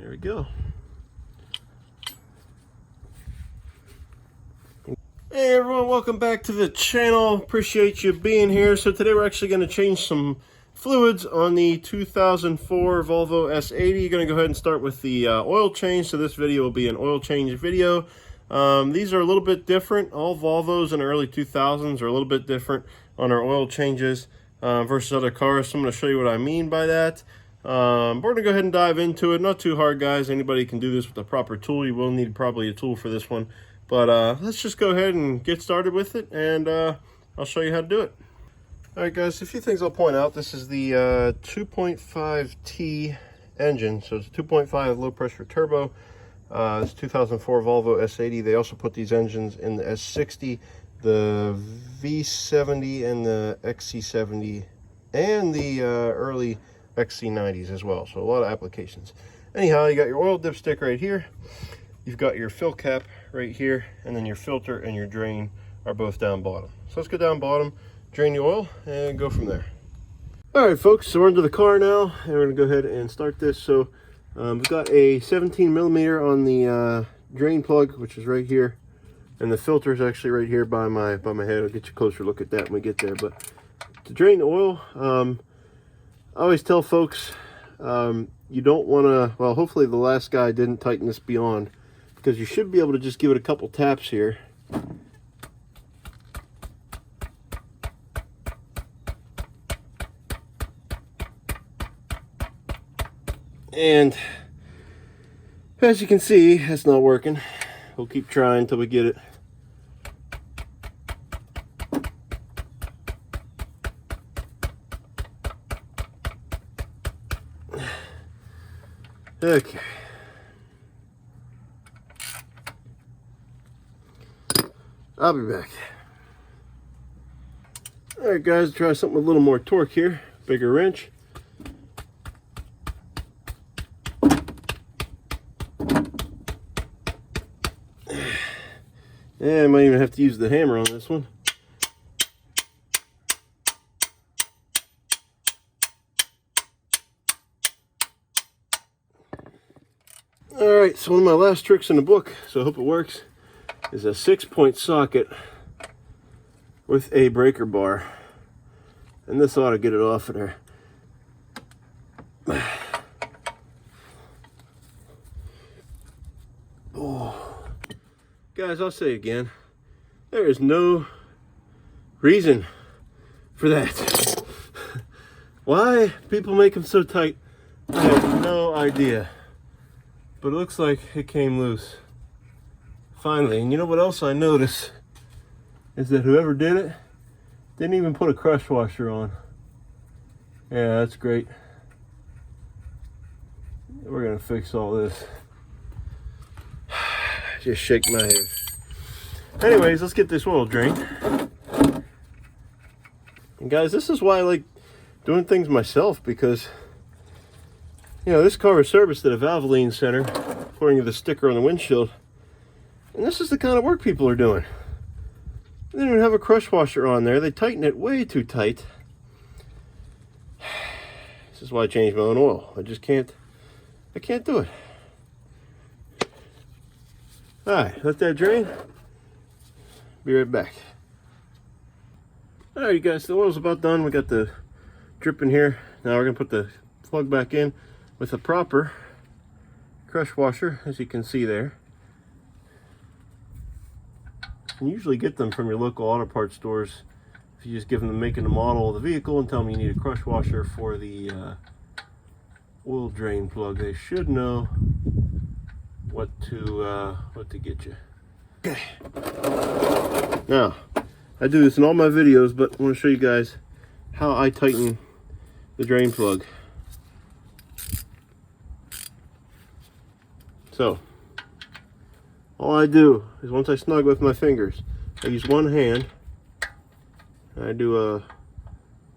There we go. Hey everyone, welcome back to the channel. Appreciate you being here. So today we're actually going to change some fluids on the 2004 Volvo S80. You're going to go ahead and start with the oil change. So this video will be an oil change video. These are a little bit different. All Volvos in the early 2000s are a little bit different on our oil changes versus other cars. So I'm going to show you what I mean by that. We're going to go ahead and dive into it. Not too hard, guys. Anybody can do this with a proper tool. You will need probably a tool for this one. But let's just go ahead and get started with it, and I'll show you how to do it. All right, guys, a few things I'll point out. This is the 2.5T engine. So it's a 2.5 low pressure turbo. It's 2004 Volvo S80. They also put these engines in the S60, the V70, and the XC70, and the early XC90s as well. So a lot of applications. Anyhow, you got your oil dipstick right here. You've got your fill cap right here, and then your filter and your drain are both down bottom. So let's go down bottom, drain the oil, and go from there. All right, folks, so we're into the car now, and we're gonna go ahead and start this. So we've got a 17 millimeter on the drain plug, which is right here, and the filter is actually right here by my head. I'll get you a closer look at that when we get there. But to drain the oil, I always tell folks you don't want to, well, hopefully the last guy didn't tighten this beyond, because you should be able to just give it a couple taps here. And as you can see, it's not working. We'll keep trying until we get it. Okay. I'll be back. All right, guys, try something with a little more torque here. Bigger wrench. Yeah, I might even have to use the hammer on this one. All right, so one of my last tricks in the book, so I hope it works, is a 6-point socket with a breaker bar, and this ought to get it off of there. Oh, guys, I'll say again, there is no reason for that. Why people make them so tight, I have no idea, but it looks like it came loose finally. And you know what else I noticed is that whoever did it didn't even put a crush washer on. Yeah, that's great. We're gonna fix all this. Just shake my head. Anyways, let's get this oil drained. And guys, this is why I like doing things myself, because you know, this car was serviced at a Valvoline center according to the sticker on the windshield. And this is the kind of work people are doing. They don't even have a crush washer on there. They tighten it way too tight. This is why I changed my own oil. I can't do it. All right, let that drain. Be right back. All right, you guys, the oil's about done. We got the drip in here. Now we're gonna put the plug back in with a proper crush washer, as you can see there. You can usually get them from your local auto parts stores if you just give them the make and the model of the vehicle and tell them you need a crush washer for the oil drain plug. They should know what to get you. Okay. Now, I do this in all my videos, but I want to show you guys how I tighten the drain plug. So, all I do is once I snug with my fingers, I use one hand, and I do a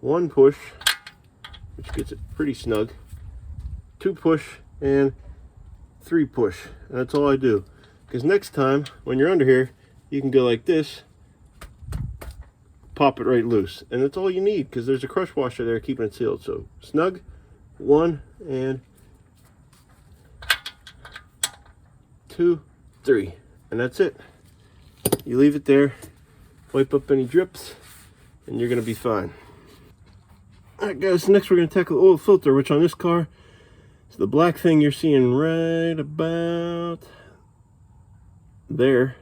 1 push, which gets it pretty snug, 2 push, and 3 push. And that's all I do. Because next time, when you're under here, you can go like this, pop it right loose. And that's all you need, because there's a crush washer there keeping it sealed. So snug, 1, and 2, 3, and that's it. You leave it there, wipe up any drips, and you're gonna be fine. All right, guys, next we're gonna tackle the oil filter, which on this car is the black thing you're seeing right about there,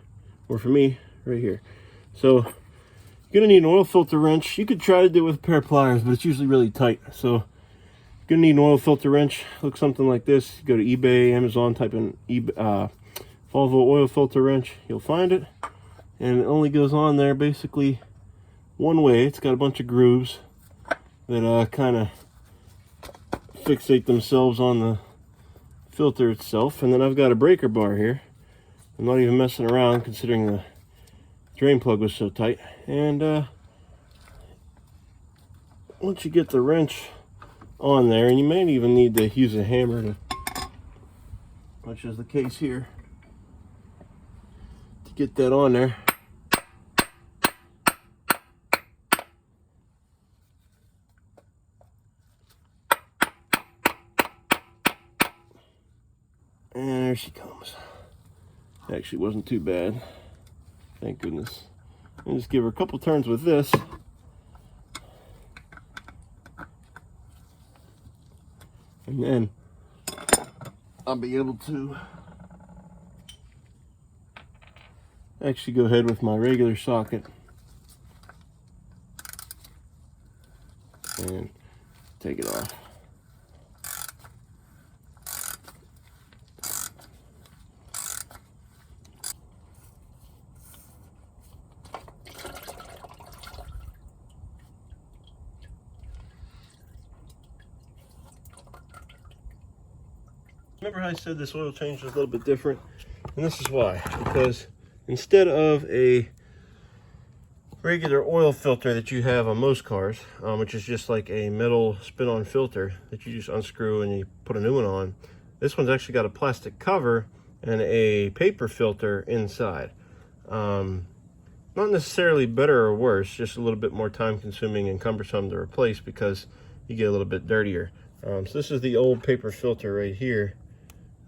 or for me, right here. So you're gonna need an oil filter wrench. You could try to do it with a pair of pliers, but it's usually really tight. So you're gonna need an oil filter wrench. Looks something like this. You go to eBay, Amazon, type in Volvo oil filter wrench. You'll find it, and it only goes on there basically one way. It's got a bunch of grooves that kind of fixate themselves on the filter itself, and then I've got a breaker bar here. I'm not even messing around considering the drain plug was so tight. And once you get the wrench on there, and you may even need to use a hammer to, which is the case here, to get that on there. And there she comes. Actually wasn't too bad, thank goodness. And just give her a couple turns with this, and then I'll be able to actually go ahead with my regular socket and take it off. Remember how I said this oil change was a little bit different? And this is why. Because instead of a regular oil filter that you have on most cars, which is just like a metal spin-on filter that you just unscrew and you put a new one on, this one's actually got a plastic cover and a paper filter inside. Not necessarily better or worse, just a little bit more time consuming and cumbersome to replace because you get a little bit dirtier. So this is the old paper filter right here.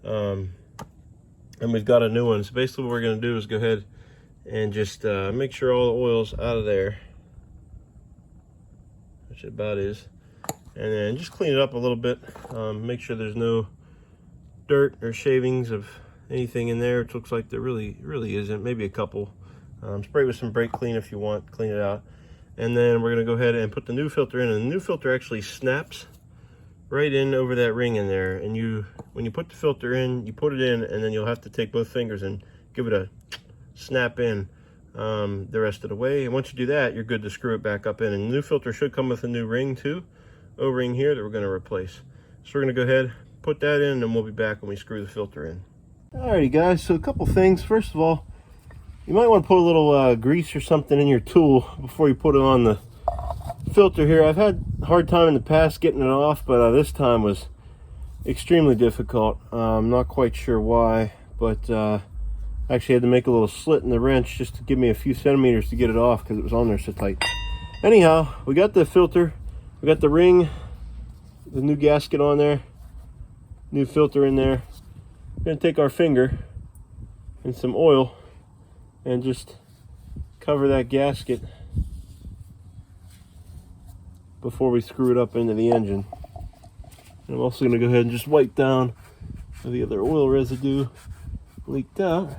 And we've got a new one. So basically what we're going to do is go ahead and just make sure all the oil's out of there, which it about is, and then just clean it up a little bit. Make sure there's no dirt or shavings of anything in there. It looks like there really isn't. Maybe a couple. Spray with some brake clean if you want, clean it out. And then we're going to go ahead and put the new filter in, and the new filter actually snaps right in over that ring in there. And when you put the filter in, you put it in, and then you'll have to take both fingers and give it a snap in the rest of the way. And once you do that, you're good to screw it back up in. And the new filter should come with a new ring too, O-ring here, that we're going to replace. So we're going to go ahead, put that in, and we'll be back when we screw the filter in. Alrighty guys, so a couple things. First of all, you might want to put a little grease or something in your tool before you put it on the filter here. I've had a hard time in the past getting it off, but this time was extremely difficult. I'm not quite sure why, but I actually had to make a little slit in the wrench just to give me a few centimeters to get it off because it was on there so tight. Anyhow, we got the filter, we got the ring, the new gasket on there, new filter in there. We're going to take our finger and some oil and just cover that gasket before we screw it up into the engine. And I'm also going to go ahead and just wipe down the other oil residue leaked out.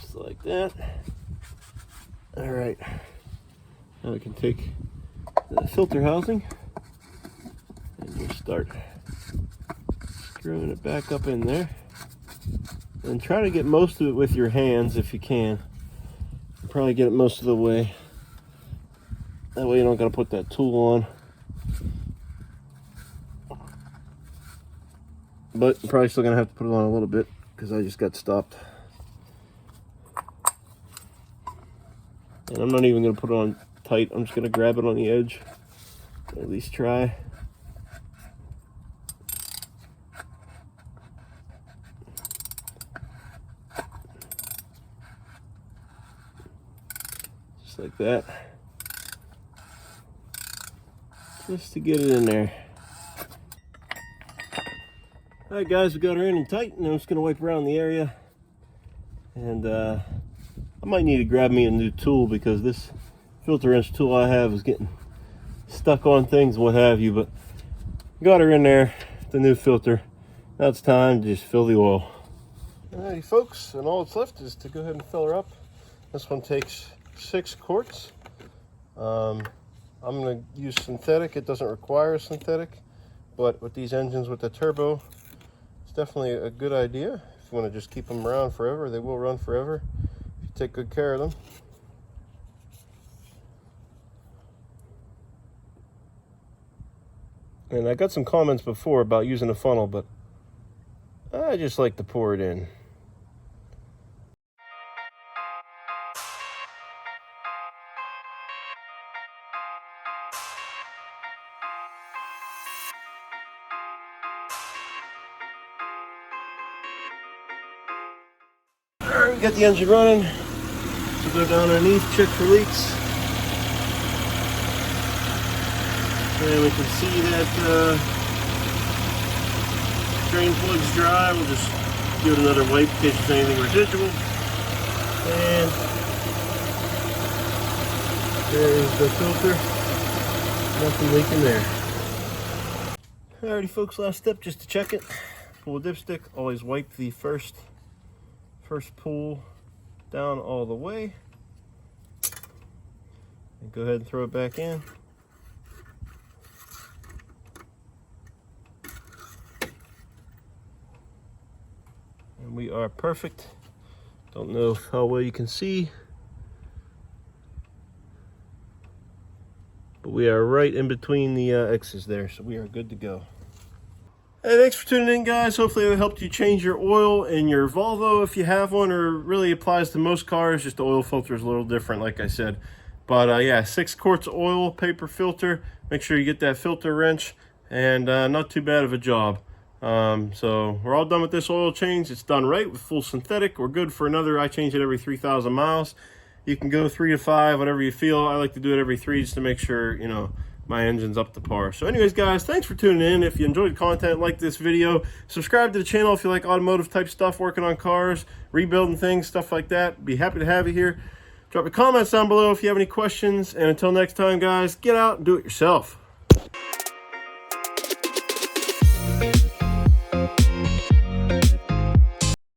Just like that. All right. Now we can take the filter housing and just start screwing it back up in there. And try to get most of it with your hands if you can. You'll probably get it most of the way. That way you don't got to put that tool on. But I'm probably still going to have to put it on a little bit because I just got stopped. And I'm not even going to put it on tight. I'm just going to grab it on the edge. At least try. Like that. just to get it in there. All right, guys, we got her in and tight, and I'm just gonna wipe around the area. And I might need to grab me a new tool because this filter wrench tool I have is getting stuck on things and what have you. But got her in there, the new filter. Now it's time to just fill the oil. Alrighty, folks, and all that's left is to go ahead and fill her up. This one takes 6 quarts. I'm going to use synthetic. It doesn't require synthetic, but with these engines with the turbo, it's definitely a good idea. If you want to just keep them around forever, they will run forever if you take good care of them. And I got some comments before about using a funnel, but I just like to pour it in. Alright, we got the engine running. So go down underneath, check for leaks. And we can see that drain plug's dry. We'll just give it another wipe in case there's anything residual. And there is the filter. Nothing leaking there. Alrighty, folks, last step just to check it. Pull a dipstick. Always wipe the first pull down all the way. And go ahead and throw it back in. And we are perfect. Don't know how well you can see, but we are right in between the X's there, so we are good to go. Hey, thanks for tuning in, guys. Hopefully it helped you change your oil in your Volvo if you have one, or really applies to most cars. Just the oil filter is a little different, like I said. But yeah, 6 quarts of oil, paper filter. Make sure you get that filter wrench, and not too bad of a job. So we're all done with this oil change. It's done right with full synthetic. We're good for another, I change it every 3,000 miles. You can go 3 to 5, whatever you feel. I like to do it every 3 just to make sure, you know, my engine's up to par. So anyways, guys, thanks for tuning in. If you enjoyed the content, like this video, subscribe to the channel if you like automotive type stuff, working on cars, rebuilding things, stuff like that. Be happy to have you here. Drop your comments down below if you have any questions. And until next time, guys, get out and do it yourself.